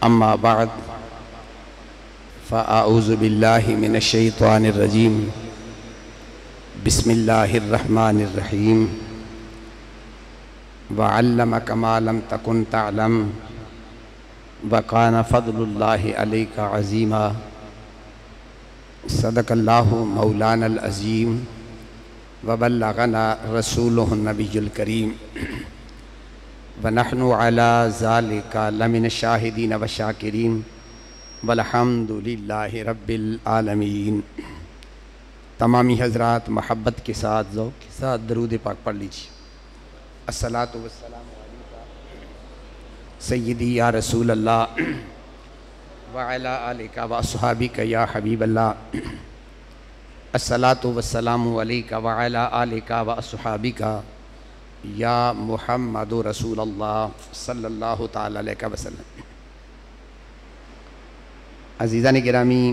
اما بعد فاعوذ باللہ من الشیطان الرجیم بسم اللہ الرحمن الرحیم وعلمک ما لم تکن تعلم وکان فضل اللہ علیک عظیما صدق اللہ مولانا العظیم وبلغنا رسولہ النبی الکریم وَنَحْنُ عَلَى ذَلِكَ لَمِنَ الشَّاهِدِينَ وَالشَّاكِرِينَ وَالْحَمْدُ لِلَّهِ رَبِّ الْعَالَمِينَ۔ تمامی حضرات محبت کے ساتھ ذوق کے ساتھ درود پاک پڑھ لیجیے۔ الصلاۃ والسلام علیکہ سیدی یا رسول اللہ وعلی آلکہ واصحابکہ یا حبیب اللہ۔ الصلاۃ والسلام علیکہ وعلی آلکہ واصحابکہ یا محمد رسول اللہ صلی اللہ تعالی علیہ وسلم۔ عزیزان گرامی،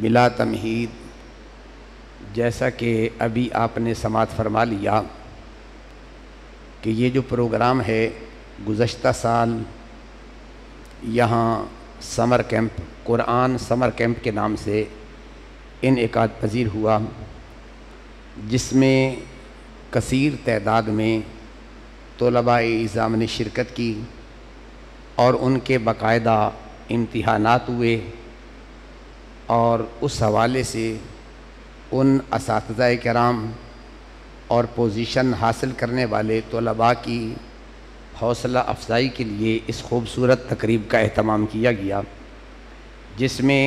بلا تمہید جیسا کہ ابھی آپ نے سماعت فرما لیا کہ یہ جو پروگرام ہے گزشتہ سال یہاں سمر کیمپ، قرآن سمر کیمپ کے نام سے انعقاد پذیر ہوا، جس میں کثیر تعداد میں طلباء اعزام نے شرکت کی اور ان کے باقاعدہ امتحانات ہوئے، اور اس حوالے سے ان اساتذہ کرام اور پوزیشن حاصل کرنے والے طلباء کی حوصلہ افزائی کے لیے اس خوبصورت تقریب کا اہتمام کیا گیا، جس میں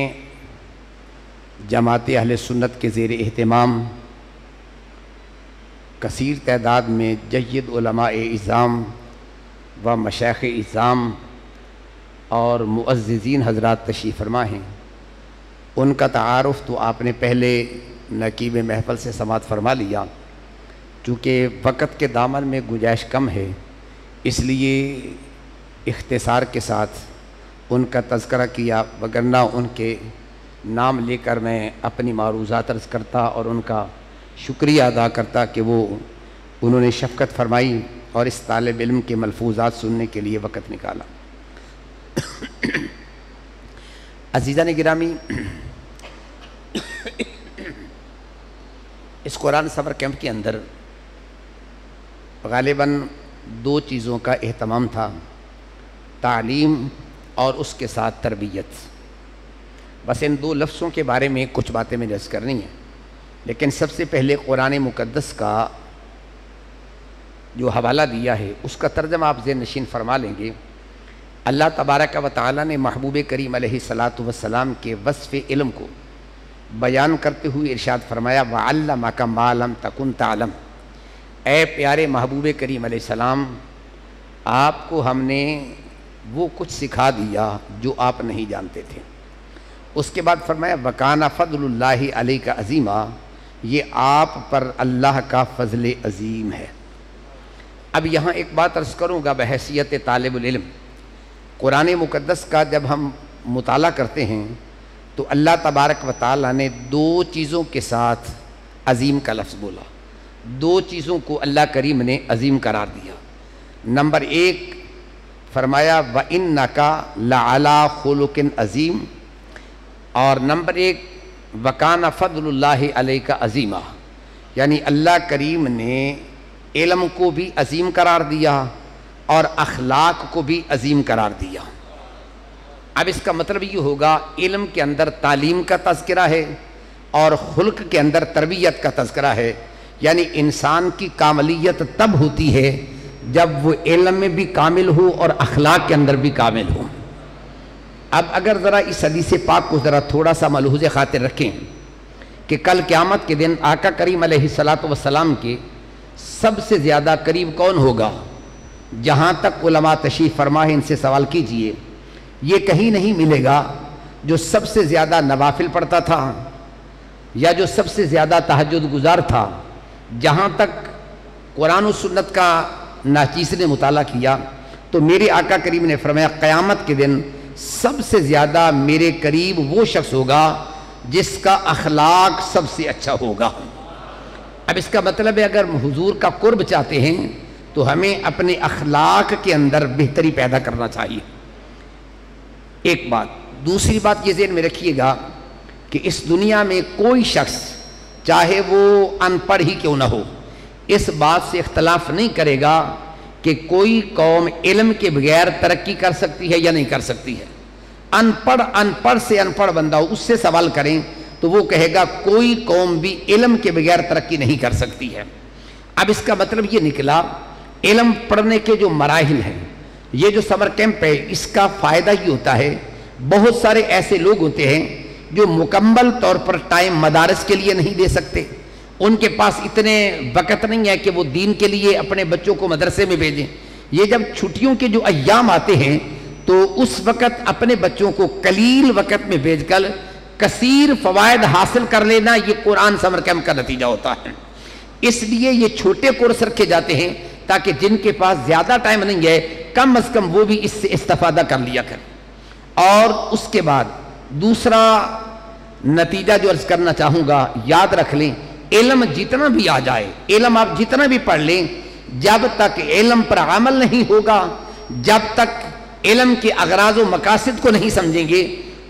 جماعت اہل سنت کے زیر اہتمام کثیر تعداد میں جید علماء اعظام و مشائخ اعظام اور معززین حضرات تشریف فرما ہیں۔ ان کا تعارف تو آپ نے پہلے نقیب محفل سے سماعت فرما لیا، چونکہ وقت کے دامن میں گنجائش کم ہے، اس لیے اختصار کے ساتھ ان کا تذکرہ کیا، وگرنہ ان کے نام لے کر میں اپنی معروضات عرض کرتا اور ان کا شکریہ ادا کرتا کہ وہ انہوں نے شفقت فرمائی اور اس طالب علم کے ملفوظات سننے کے لیے وقت نکالا۔ عزیزان گرامی، اس قرآن سمر کیمپ کے اندر غالباً دو چیزوں کا اہتمام تھا، تعلیم اور اس کے ساتھ تربیت۔ بس ان دو لفظوں کے بارے میں کچھ باتیں میں عرض کرنی ہیں، لیکن سب سے پہلے قرآن مقدس کا جو حوالہ دیا ہے اس کا ترجمہ آپ ذہن نشین فرما لیں گے۔ اللہ تبارک و تعالیٰ نے محبوب کریم علیہ السلام کے وصف علم کو بیان کرتے ہوئے ارشاد فرمایا وَعَلَّمَكَ مَا لَمْ تَكُنْ تَعْلَمْ۔ اے پیارے محبوب کریم علیہ السلام، آپ کو ہم نے وہ کچھ سکھا دیا جو آپ نہیں جانتے تھے۔ اس کے بعد فرمایا وَكَانَ فَضْلُ اللَّهِ عَلَيْكَ عَظِيمًا، یہ آپ پر اللہ کا فضل عظیم ہے۔ اب یہاں ایک بات عرض کروں گا بحیثیت طالب العلم۔ قرآن مقدس کا جب ہم مطالعہ کرتے ہیں تو اللہ تبارک و تعالیٰ نے دو چیزوں کے ساتھ عظیم کا لفظ بولا، دو چیزوں کو اللہ کریم نے عظیم قرار دیا۔ نمبر ایک فرمایا وَإِنَّكَ لَعَلَىٰ خُلُقٍ عَظِيمٍ، اور نمبر ایک وَكَانَ فَضْلُ اللَّهِ عَلَيْكَ عَظِيمًا، یعنی اللہ کریم نے علم کو بھی عظیم قرار دیا اور اخلاق کو بھی عظیم قرار دیا۔ اب اس کا مطلب یہ ہوگا علم کے اندر تعلیم کا تذکرہ ہے اور خلق کے اندر تربیت کا تذکرہ ہے، یعنی انسان کی کاملیت تب ہوتی ہے جب وہ علم میں بھی کامل ہو اور اخلاق کے اندر بھی کامل ہو۔ اب اگر ذرا اس حدیث پاک کو ذرا تھوڑا سا ملحوظ خاطر رکھیں کہ کل قیامت کے دن آقا کریم علیہ السلام کے سب سے زیادہ قریب کون ہوگا؟ جہاں تک علماء تشریف فرما ہے ان سے سوال کیجئے، یہ کہیں نہیں ملے گا جو سب سے زیادہ نوافل پڑھتا تھا یا جو سب سے زیادہ تہجد گزار تھا۔ جہاں تک قرآن و سنت کا ناچیز نے مطالعہ کیا تو میرے آقا کریم نے فرمایا قیامت کے دن سب سے زیادہ میرے قریب وہ شخص ہوگا جس کا اخلاق سب سے اچھا ہوگا۔ اب اس کا مطلب ہے اگر حضور کا قرب چاہتے ہیں تو ہمیں اپنے اخلاق کے اندر بہتری پیدا کرنا چاہیے۔ ایک بات. دوسری بات یہ ذہن میں رکھیے گا کہ اس دنیا میں کوئی شخص چاہے وہ ان پڑھ ہی کیوں نہ ہو اس بات سے اختلاف نہیں کرے گا کہ کوئی قوم علم کے بغیر ترقی کر سکتی ہے یا نہیں کر سکتی ہے. ان پڑھ سے ان پڑھ بندہ ہو اس سے سوال کریں تو وہ کہے گا کوئی قوم بھی علم کے بغیر ترقی نہیں کر سکتی ہے. اب اس کا مطلب یہ نکلا علم پڑھنے کے جو مراحل ہیں، یہ جو سمر کیمپ ہے اس کا فائدہ یہ ہوتا ہے بہت سارے ایسے لوگ ہوتے ہیں جو مکمل طور پر ٹائم مدارس کے لیے نہیں دے سکتے، ان کے پاس اتنے وقت نہیں ہے کہ وہ دین کے لیے اپنے بچوں کو مدرسے میں بھیجیں. یہ جب چھٹیوں کے جو ایام آتے ہیں تو اس وقت اپنے بچوں کو قلیل وقت میں بھیج کر کثیر فوائد حاصل کر لینا یہ قرآن سمر کیمپ کا نتیجہ ہوتا ہے. اس لیے یہ چھوٹے کورس رکھے جاتے ہیں تاکہ جن کے پاس زیادہ ٹائم نہیں ہے کم از کم وہ بھی اس سے استفادہ کر لیا کریں. اور اس کے بعد دوسرا نتیجہ جو عرض کرنا چاہوں گا، یاد رکھ لیں علم جتنا بھی آ جائے، علم آپ جتنا بھی پڑھ لیں، جب تک علم پر عمل نہیں ہوگا، جب تک علم کے اغراض و مقاصد کو نہیں سمجھیں گے،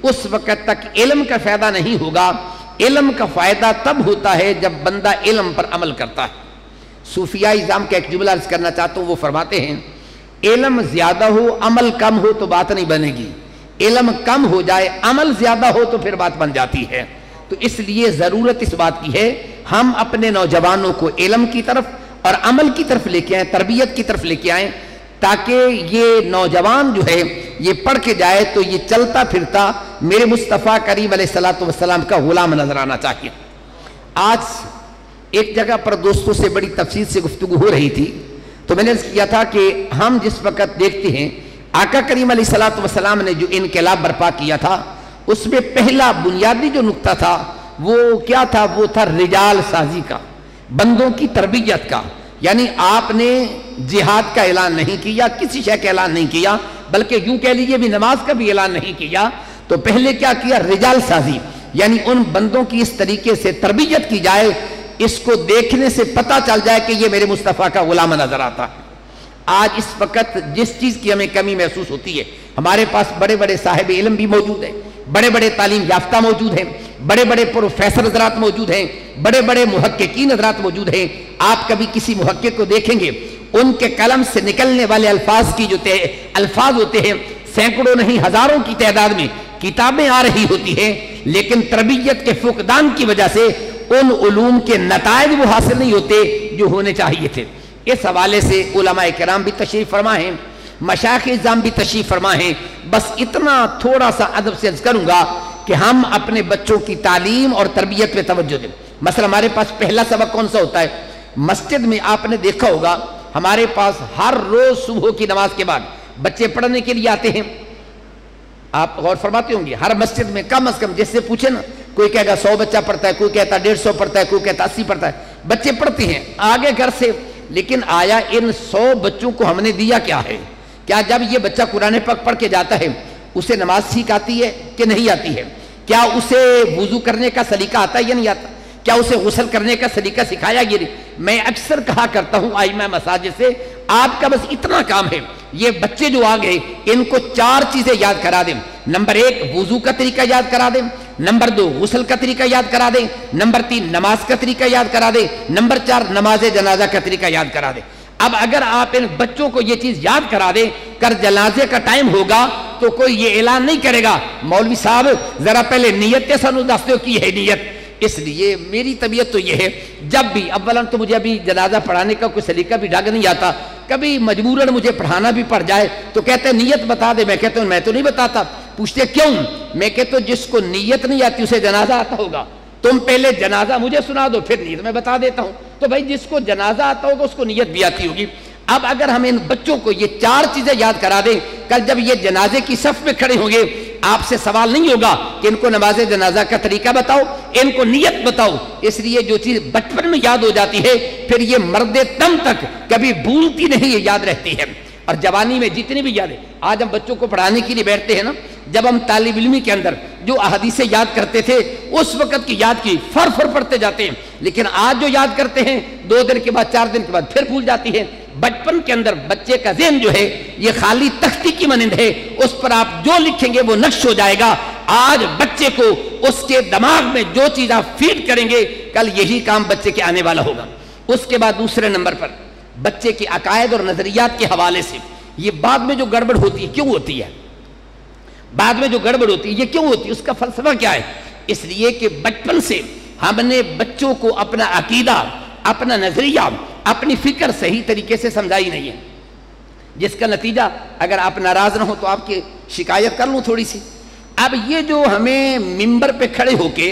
اس وقت تک علم کا فائدہ نہیں ہوگا. علم کا فائدہ تب ہوتا ہے جب بندہ علم پر عمل کرتا ہے. صوفیاء اعظام کا ایک جملہ عرض کرنا چاہتا ہوں، وہ فرماتے ہیں علم زیادہ ہو عمل کم ہو تو بات نہیں بنے گی، علم کم ہو جائے عمل زیادہ ہو تو پھر بات بن جاتی ہے. تو اس لیے ضرورت اس بات کی ہے ہم اپنے نوجوانوں کو علم کی طرف اور عمل کی طرف لے کے آئیں، تربیت کی طرف لے کے آئیں، تاکہ یہ نوجوان جو ہے یہ پڑھ کے جائے تو یہ چلتا پھرتا میرے مصطفیٰ کریم علیہ السلام کا غلام نظر آنا چاہیے. آج ایک جگہ پر دوستوں سے بڑی تفصیل سے گفتگو ہو رہی تھی تو میں نے عرض کیا تھا کہ ہم جس وقت دیکھتے ہیں آقا کریم علیہ السلام نے جو انقلاب برپا کیا تھا اس میں پہلا بنیادی جو نقطہ تھا وہ کیا تھا؟ وہ تھا رجال سازی کا، بندوں کی تربیت کا. یعنی آپ نے جہاد کا اعلان نہیں کیا، کسی شے کا اعلان نہیں کیا، بلکہ یوں کہہ لیجئے بھی نماز کا بھی اعلان نہیں کیا. تو پہلے کیا کیا؟ رجال سازی، یعنی ان بندوں کی اس طریقے سے تربیت کی جائے اس کو دیکھنے سے پتہ چل جائے کہ یہ میرے مصطفیٰ کا غلام نظر آتا ہے. آج اس وقت جس چیز کی ہمیں کمی محسوس ہوتی ہے، ہمارے پاس بڑے بڑے صاحب علم بھی موجود ہیں، بڑے بڑے تعلیم یافتہ موجود ہیں، بڑے بڑے پروفیسر حضرات موجود ہیں، بڑے بڑے محققین حضرات موجود ہیں. آپ کبھی کسی محقق کو دیکھیں گے ان کے قلم سے نکلنے والے الفاظ کی جو الفاظ ہوتے ہیں سینکڑوں نہیں ہزاروں کی تعداد میں کتابیں آ رہی ہوتی ہیں، لیکن تربیت کے فقدان کی وجہ سے ان علوم کے نتائج وہ حاصل نہیں ہوتے جو ہونے چاہیے تھے. اس حوالے سے علماء کرام بھی تشریف فرما ہیں، مشائخ اعظام بھی تشریف فرما ہیں. بس اتنا تھوڑا سا ادب سے عرض کروں گا کہ ہم اپنے بچوں کی تعلیم اور تربیت پہ توجہ دیں. مثلا ہمارے پاس پہلا سبق کون سا ہوتا ہے؟ مسجد میں آپ نے دیکھا ہوگا ہمارے پاس ہر روز صبح کی نماز کے بعد بچے پڑھنے کے لیے آتے ہیں. آپ غور فرماتے ہوں گے ہر مسجد میں کم از کم جس سے پوچھے نا، کوئی کہے گا 100 بچہ پڑھتا ہے، کوئی کہتا 150 پڑھتا ہے، کوئی کہتا 80 پڑھتا ہے. بچے پڑھتے ہیں آگے گھر سے. لیکن آیا ان 100 بچوں کو ہم نے دیا کیا ہے؟ کیا جب یہ بچہ قرآن پاک پڑھ کے جاتا ہے اسے نماز سیکھ آتی ہے کہ نہیں آتی ہے؟ کیا اسے وضو کرنے کا سلیقہ آتا ہے یا نہیں آتا؟ کیا اسے غسل کرنے کا سلیقہ سکھایا گیا؟ میں اکثر کہا کرتا ہوں آئمہ مساجد سے، آپ کا بس اتنا کام ہے یہ بچے جو آ گئے ان کو 4 چیزیں یاد کرا دیں. نمبر 1 وضو کا طریقہ یاد کرا دیں، نمبر 2 غسل کا طریقہ یاد کرا دیں، نمبر 3 نماز کا طریقہ یاد کرا دیں، نمبر 4 نماز جنازہ کا طریقہ یاد کرا دیں. اب اگر آپ ان بچوں کو یہ چیز یاد کرا دیں کر جنازے کا ٹائم ہوگا تو کوئی یہ اعلان نہیں کرے گا مولوی صاحب ذرا پہلے نیت کے سانو دس دو کی ہے نیت. اس لیے میری طبیعت تو یہ ہے جب بھی اولاً تو مجھے ابھی جنازہ پڑھانے کا کوئی سلیقہ بھی ڈھنگ نہیں آتا، کبھی مجبوراً مجھے پڑھانا بھی پڑ جائے تو کہتے ہیں نیت بتا دے. میں کہتا ہوں میں تو نہیں بتاتا. پوچھتے کیوں؟ میں کہتا ہوں جس کو نیت نہیں آتی اسے جنازہ آتا ہوگا. تم پہلے جنازہ مجھے سنا دو پھر نیت میں بتا دیتا ہوں. تو بھائی جس کو جنازہ آتا ہوگا اس کو نیت بھی آتی ہوگی. اب اگر ہم ان بچوں کو یہ 4 چیزیں یاد کرا دیں، کل جب یہ جنازے کی صف میں کھڑے ہوں گے آپ سے سوال نہیں ہوگا کہ ان کو نماز جنازہ کا طریقہ بتاؤ، ان کو نیت بتاؤ. اس لیے جو چیز بچپن میں یاد ہو جاتی ہے پھر یہ مرد دم تک کبھی بھولتی نہیں، یہ یاد رہتی ہے. اور جوانی میں جتنی بھی یادیں آج ہم بچوں کو پڑھانے کے لیے بیٹھتے ہیں نا، جب ہم طالب علمی کے اندر جو احادیثیں یاد کرتے تھے اس وقت کی یاد کی فر پڑھتے جاتے ہیں، لیکن آج جو یاد کرتے ہیں 2 دن کے بعد 4 دن کے بعد پھر بھول جاتی ہے. بچپن کے اندر بچے کا ذہن جو ہے یہ خالی تختی کی مانند ہے، اس پر آپ جو لکھیں گے وہ نقش ہو جائے گا۔ آج بچے کو اس کے دماغ میں جو چیز آپ فیڈ کریں گے کل یہی کام بچے کے آنے والا ہوگا۔ اس کے بعد دوسرے نمبر پر بچے کے عقائد اور نظریات کے حوالے سے یہ بعد میں جو گڑبڑ ہوتی ہے کیوں ہوتی ہے، بعد میں جو گڑبڑ ہوتی ہے یہ کیوں ہوتی ہے، اس کا فلسفہ کیا ہے؟ اس لیے کہ بچپن سے ہم نے بچوں کو اپنا عقیدہ، اپنا نظریہ، اپنی فکر صحیح طریقے سے سمجھائی نہیں ہے، جس کا نتیجہ اگر آپ ناراض نہ ہو تو آپ کی شکایت کر لوں تھوڑی سی۔ اب یہ جو ہمیں ممبر پہ کھڑے ہو کے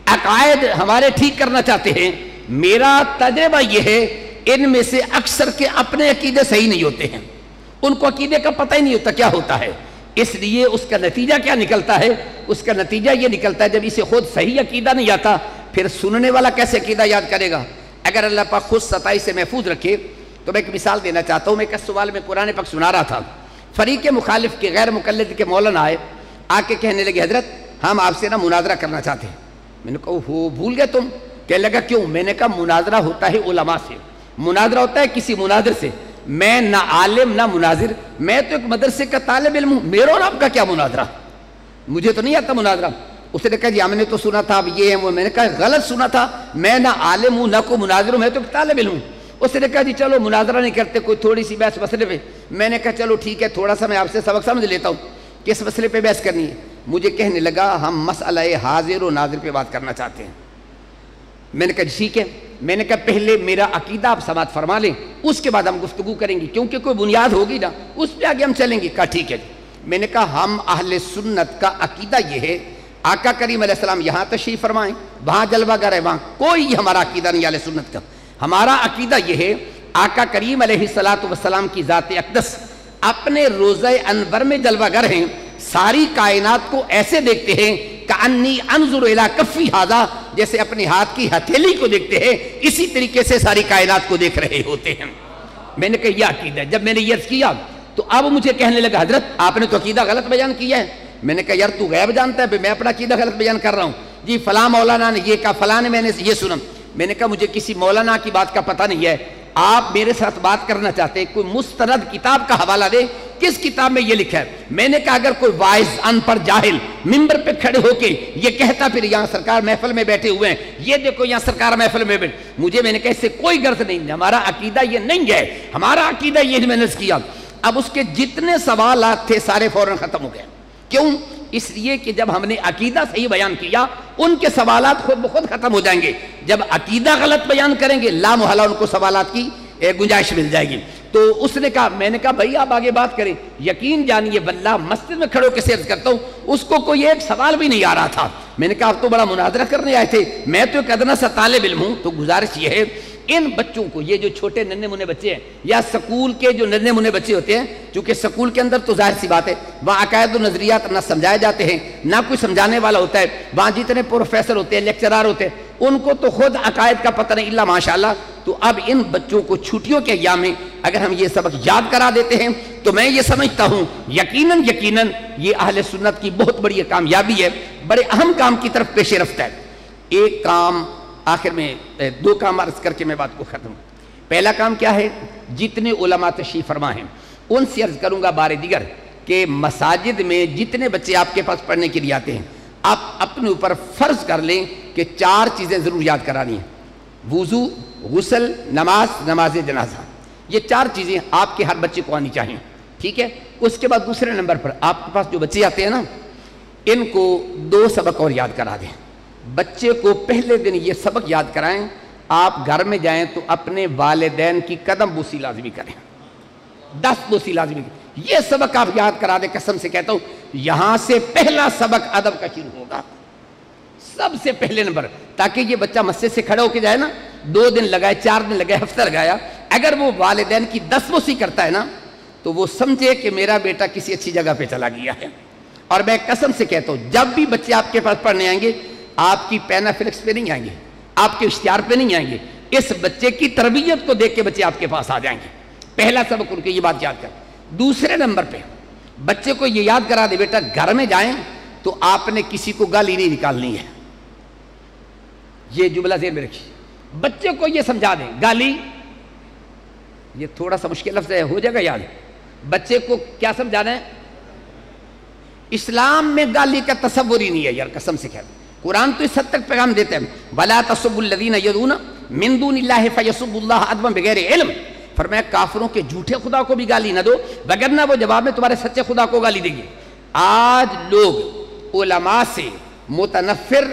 عقائد ہمارے ٹھیک کرنا چاہتے ہیں، میرا تجربہ یہ ہے ان میں سے اکثر کے اپنے عقیدے صحیح نہیں ہوتے ہیں، ان کو عقیدے کا پتہ ہی نہیں ہوتا کیا ہوتا ہے۔ اس لیے اس کا نتیجہ کیا نکلتا ہے؟ اس کا نتیجہ یہ نکلتا ہے جب اسے خود صحیح عقیدہ نہیں آتا پھر سننے والا کیسے عقیدہ یاد کرے گا؟ اگر اللہ پاک خود ستائی سے محفوظ رکھے تو میں ایک مثال دینا چاہتا ہوں۔ میں ایک سوال میں قرآن پاک سنا رہا تھا، فریق مخالف کے غیر مقلد کے مولانا آئے، آ کے کہنے لگے حضرت ہم آپ سے مناظرہ کرنا چاہتے ہیں۔ میں نے کہا وہ بھول گئے تم؟ کہنے لگا کیوں؟ میں نے کہا مناظرہ ہوتا ہے علماء سے، مناظرہ ہوتا ہے کسی مناظر سے، میں نہ عالم نہ مناظر، میں تو ایک مدرسے کا طالب علم ہوں، میرا اور آپ کا کیا مناظرہ؟ مجھے تو نہیں آتا مناظرہ۔ اس نے کہا جی ہم نے تو سنا تھا اب یہ ہے وہ، میں نے کہا غلط سنا تھا، میں نہ عالم ہوں نہ کوئی مناظر ہوں، میں تو ایک طالب علم ہوں۔ اس نے کہا جی چلو مناظرہ نہیں کرتے، کوئی تھوڑی سی بحث مسئلے پہ۔ میں نے کہا چلو ٹھیک ہے تھوڑا سا میں آپ سے سبق سمجھ لیتا ہوں، کس مسئلے پہ بحث کرنی ہے؟ مجھے کہنے لگا ہم مسئلہ حاضر و ناظر پہ بات کرنا چاہتے ہیں۔ میں نے کہا ٹھیک ہے، میں نے کہا پہلے میرا عقیدہ آپ سماعت فرما لیں، اس کے بعد ہم گفتگو کریں گے، کیونکہ کوئی بنیاد ہوگی نا اس پہ آگے ہم چلیں گے۔ کہا ٹھیک ہے۔ میں نے کہا ہم اہل سنت کا عقیدہ یہ ہے، آقا کریم علیہ السلام یہاں تشریف فرمائیں، وہاں جلوہ گر ہے، وہاں کوئی ہمارا عقیدہ نہیں اہل سنت کا۔ ہمارا عقیدہ یہ ہے آقا کریم علیہ السلام کی ذات اقدس اپنے روضہ انور میں جلوہ گر ہیں، ساری کائنات کو ایسے دیکھتے ہیں کأنی انظر الی کفی ھذا، جیسے اپنے ہاتھ کی ہتھیلی کو دیکھتے ہیں، اسی طریقے سے ساری کائنات کو دیکھ رہے ہوتے ہیں۔ میں نے کہا یہ عقیدہ ہے۔ جب میں نے یہ عرض کیا تو اب مجھے کہنے لگا حضرت آپ نے تو عقیدہ غلط بیان کیا ہے۔ میں نے کہا یار تو غیب جانتا ہے، میں اپنا عقیدہ غلط بیان کر رہا ہوں؟ جی فلاں مولانا نے یہ کہا، فلاں نے میں نے یہ سنا۔ میں نے کہا مجھے کسی مولانا کی بات کا پتہ نہیں ہے، آپ میرے ساتھ بات کرنا چاہتے ہیں کوئی مستند کتاب کا حوالہ دے، کس کتاب میں یہ لکھا ہے؟ میں نے کہا اگر کوئی وائز ان پر جاہل ممبر پہ کھڑے ہو کے یہ کہتا پھر یہاں سرکار محفل میں بیٹھے ہوئے ہیں، یہ دیکھو یہاں سرکار محفل میں بیٹھے، میں نے کہا اس سے کوئی غرض نہیں، ہمارا عقیدہ یہ نہیں ہے، ہمارا عقیدہ یہ میں نے کیا۔ اب اس کے جتنے سوالات تھے سارے فوراً ختم ہو گئے۔ کیوں؟ اس لیے کہ جب ہم نے عقیدہ صحیح بیان کیا ان کے سوالات خود بخود ختم ہو جائیں گے، جب عقیدہ غلط بیان کریں گے لا محالہ ان کو سوالات کی گنجائش مل جائے گی۔ تو اس نے کہا، میں نے کہا بھائی آپ آگے بات کریں، یقین جانیے واللہ مسجد میں کھڑے ہو کے عرض کرتا ہوں اس کو کوئی ایک سوال بھی نہیں آ رہا تھا۔ میں نے کہا آپ تو بڑا مناظرہ کرنے آئے تھے، میں تو ایک ادنا سا طالب علم ہوں۔ تو گزارش یہ ہے ان بچوں کو، یہ جو چھوٹے ننھے منھے بچے ہیں یا سکول کے جو ننھے منھے بچے ہوتے ہیں، چونکہ سکول کے اندر تو ظاہر سی بات ہے وہاں عقائد و نظریات نہ سمجھائے جاتے ہیں نہ کوئی سمجھانے والا ہوتا ہے، وہاں جتنے پروفیسر ہوتے ہیں لیکچرار ہوتے ہیں ان کو تو خود عقائد کا پتہ نہیں الا ماشاءاللہ۔ تو اب ان بچوں کو چھٹیوں کے ایام میں اگر ہم یہ سبق یاد کرا دیتے ہیں تو میں یہ سمجھتا ہوں یقیناً یہ اہل سنت کی بہت بڑی کامیابی ہے، بڑے اہم کام کی طرف پیش رفت ہے۔ ایک کام آخر میں دو کام عرض کر کے میں بات کو ختم۔ پہلا کام کیا ہے؟ جتنے علماء تشریف فرما ہیں ان سے عرض کروں گا بار دیگر کہ مساجد میں جتنے بچے آپ کے پاس پڑھنے کے لیے آتے ہیں آپ اپنے اوپر فرض کر لیں کہ 4 چیزیں ضرور یاد کرانی ہیں: وضو، غسل، نماز جنازہ۔ یہ 4 چیزیں آپ کے ہر بچے کو آنی چاہیے، ٹھیک ہے؟ اس کے بعد دوسرے نمبر پر آپ کے پاس جو بچے آتے ہیں نا ان کو 2 سبق اور یاد کرا دیں۔ بچے کو پہلے دن یہ سبق یاد کرائیں، آپ گھر میں جائیں تو اپنے والدین کی قدم بوسی لازمی کریں، 10 بوسی لازمی کریں۔ یہ سبق آپ یاد کرا دیں، قسم سے کہتا ہوں یہاں سے پہلا سبق ادب کا شروع ہوگا سب سے پہلے نمبر، تاکہ یہ بچہ مسجد سے کھڑا ہو کے جائے نا، 2 دن لگائے، 4 دن لگائے، ہفتہ لگایا، اگر وہ والدین کی 10 بوسی کرتا ہے نا تو وہ سمجھے کہ میرا بیٹا کسی اچھی جگہ پہ چلا گیا ہے۔ اور میں قسم سے کہتا ہوں جب بھی بچے آپ کے پاس پڑھنے آئیں گے آپ کی پینا فلکس پہ نہیں آئیں گے، آپ کے اشتہار پہ نہیں آئیں گے، اس بچے کی تربیت کو دیکھ کے بچے آپ کے پاس آ جائیں گے۔ پہلا سبق ان کے یہ بات یاد کر۔ دوسرے نمبر پہ بچے کو یہ یاد کرا دے بیٹا گھر میں جائیں تو آپ نے کسی کو گالی نہیں نکالنی ہے، یہ جملہ ذہن میں رکھیے۔ بچے کو یہ سمجھا دیں گالی یہ تھوڑا سا مشکل لفظ ہے، ہو جائے گا یاد. بچے کو کیا سمجھانا ہے؟ اسلام میں گالی کا تصور ہی نہیں ہے یار، قسم سے کہتے ہیں. قرآن تو اس حد تک پیغام دیتے ہیں وَلَا تَسُبُّوا الَّذِينَ يَدْعُونَ مِن دُونِ اللَّهِ فَيَسُبُّوا اللَّهَ عَدْوًا بِغَيْرِ علم. فرمایا کافروں کے جھوٹے خدا کو بھی گالی نہ دو، وگرنہ وہ جواب میں تمہارے سچے خدا کو گالی دیں گے. آج لوگ علماء سے متنفر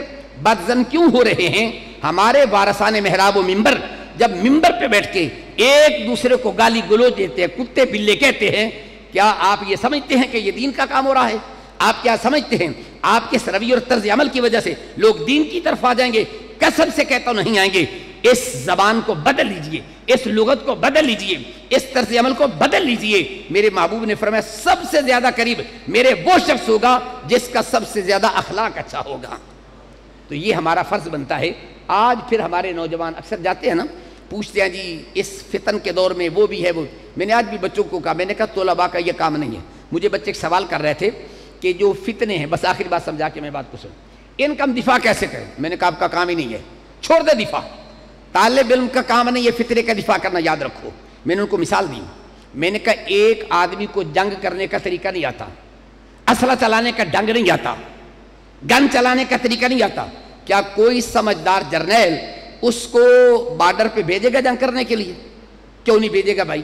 بدظن کیوں ہو رہے ہیں؟ ہمارے وارثان محراب و منبر جب منبر پہ بیٹھ کے ایک دوسرے کو گالی گلوچ دیتے ہیں، کتے بلے کہتے ہیں، کیا آپ یہ سمجھتے ہیں کہ یہ دین کا کام ہو رہا ہے؟ آپ کیا سمجھتے ہیں آپ کے اس رویے اور طرز عمل کی وجہ سے لوگ دین کی طرف آ جائیں گے؟ قسم سے کہتا ہوں نہیں آئیں گے. اس زبان کو بدل لیجئے، اس لغت کو بدل لیجئے، اس طرز عمل کو بدل لیجئے. میرے محبوب نے فرمایا سب سے زیادہ قریب میرے وہ شخص ہوگا جس کا سب سے زیادہ اخلاق اچھا ہوگا. تو یہ ہمارا فرض بنتا ہے. آج پھر ہمارے نوجوان اکثر جاتے ہیں نا، پوچھتے ہیں جی اس فتن کے دور میں وہ بھی ہے وہ. میں نے آج بھی بچوں کو کہا، میں نے کہا طلباء کا یہ کام نہیں ہے. مجھے بچے ایک سوال کر رہے تھے کہ جو فتنے ہیں، بس آخری بات سمجھا کے میں بات کو سن، ان کا ہم دفاع کیسے کریں؟ میں نے کہا آپ کا کام ہی نہیں ہے، چھوڑ دے دفاع. طالب علم کا کام نہیں ہے فتنے کا دفاع کرنا، یاد رکھو. میں نے ان کو مثال دی، میں نے کہا ایک آدمی کو جنگ کرنے کا طریقہ نہیں آتا، اسلحہ چلانے کا ڈنگ نہیں آتا، گن چلانے کا طریقہ نہیں آتا. کیا کوئی سمجھدار جرنیل اس کو بارڈر پہ بھیجے گا جنگ کرنے کے لیے؟ کیوں نہیں بھیجے گا بھائی؟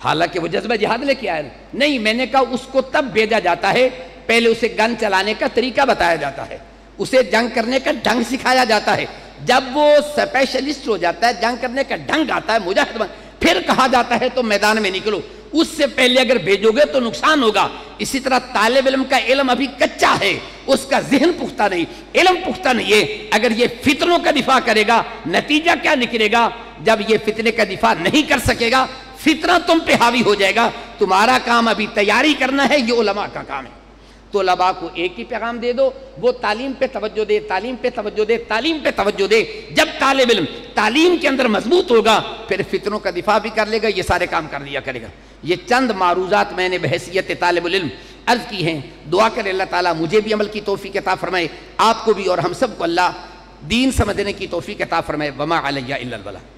حالانکہ وہ جذبہ جہاد لے کے آیا نہیں. میں نے کہا اس کو تب بھیجا جاتا ہے پہلے اسے گن چلانے کا طریقہ بتایا جاتا ہے، اسے جنگ کرنے کا ڈھنگ سکھایا جاتا ہے. جب وہ اسپیشلسٹ ہو جاتا ہے، جنگ کرنے کا ڈھنگ آتا ہے، مجاہد بن، پھر کہا جاتا ہے تو میدان میں نکلو. اس سے پہلے اگر بھیجو گے تو نقصان ہوگا. اسی طرح طالب علم کا علم ابھی کچا ہے، اس کا ذہن پختہ نہیں، علم پختہ نہیں ہے. اگر یہ فتنوں کا دفاع کرے گا نتیجہ کیا نکلے گا؟ جب یہ فتنے کا دفاع نہیں کر سکے گا فتنہ تم پہ حاوی ہو جائے گا. تمہارا کام ابھی تیاری کرنا ہے، یہ علماء کا کام ہے. طلباء کو ایک ہی پیغام دے دو، وہ تعلیم پہ توجہ دے، تعلیم پہ توجہ دے، تعلیم پہ توجہ دے. جب طالب علم تعلیم کے اندر مضبوط ہوگا پھر فتنوں کا دفاع بھی کر لے گا، یہ سارے کام کر لیا کرے گا. یہ چند معروضات میں نے بحیثیت طالب العلم عرض کی ہیں. دعا کرے اللہ تعالیٰ مجھے بھی عمل کی توفیق عطا فرمائے، آپ کو بھی اور ہم سب کو اللہ دین سمجھنے کی توفیق عطا فرمائے. وما علیہ الا البلاغ.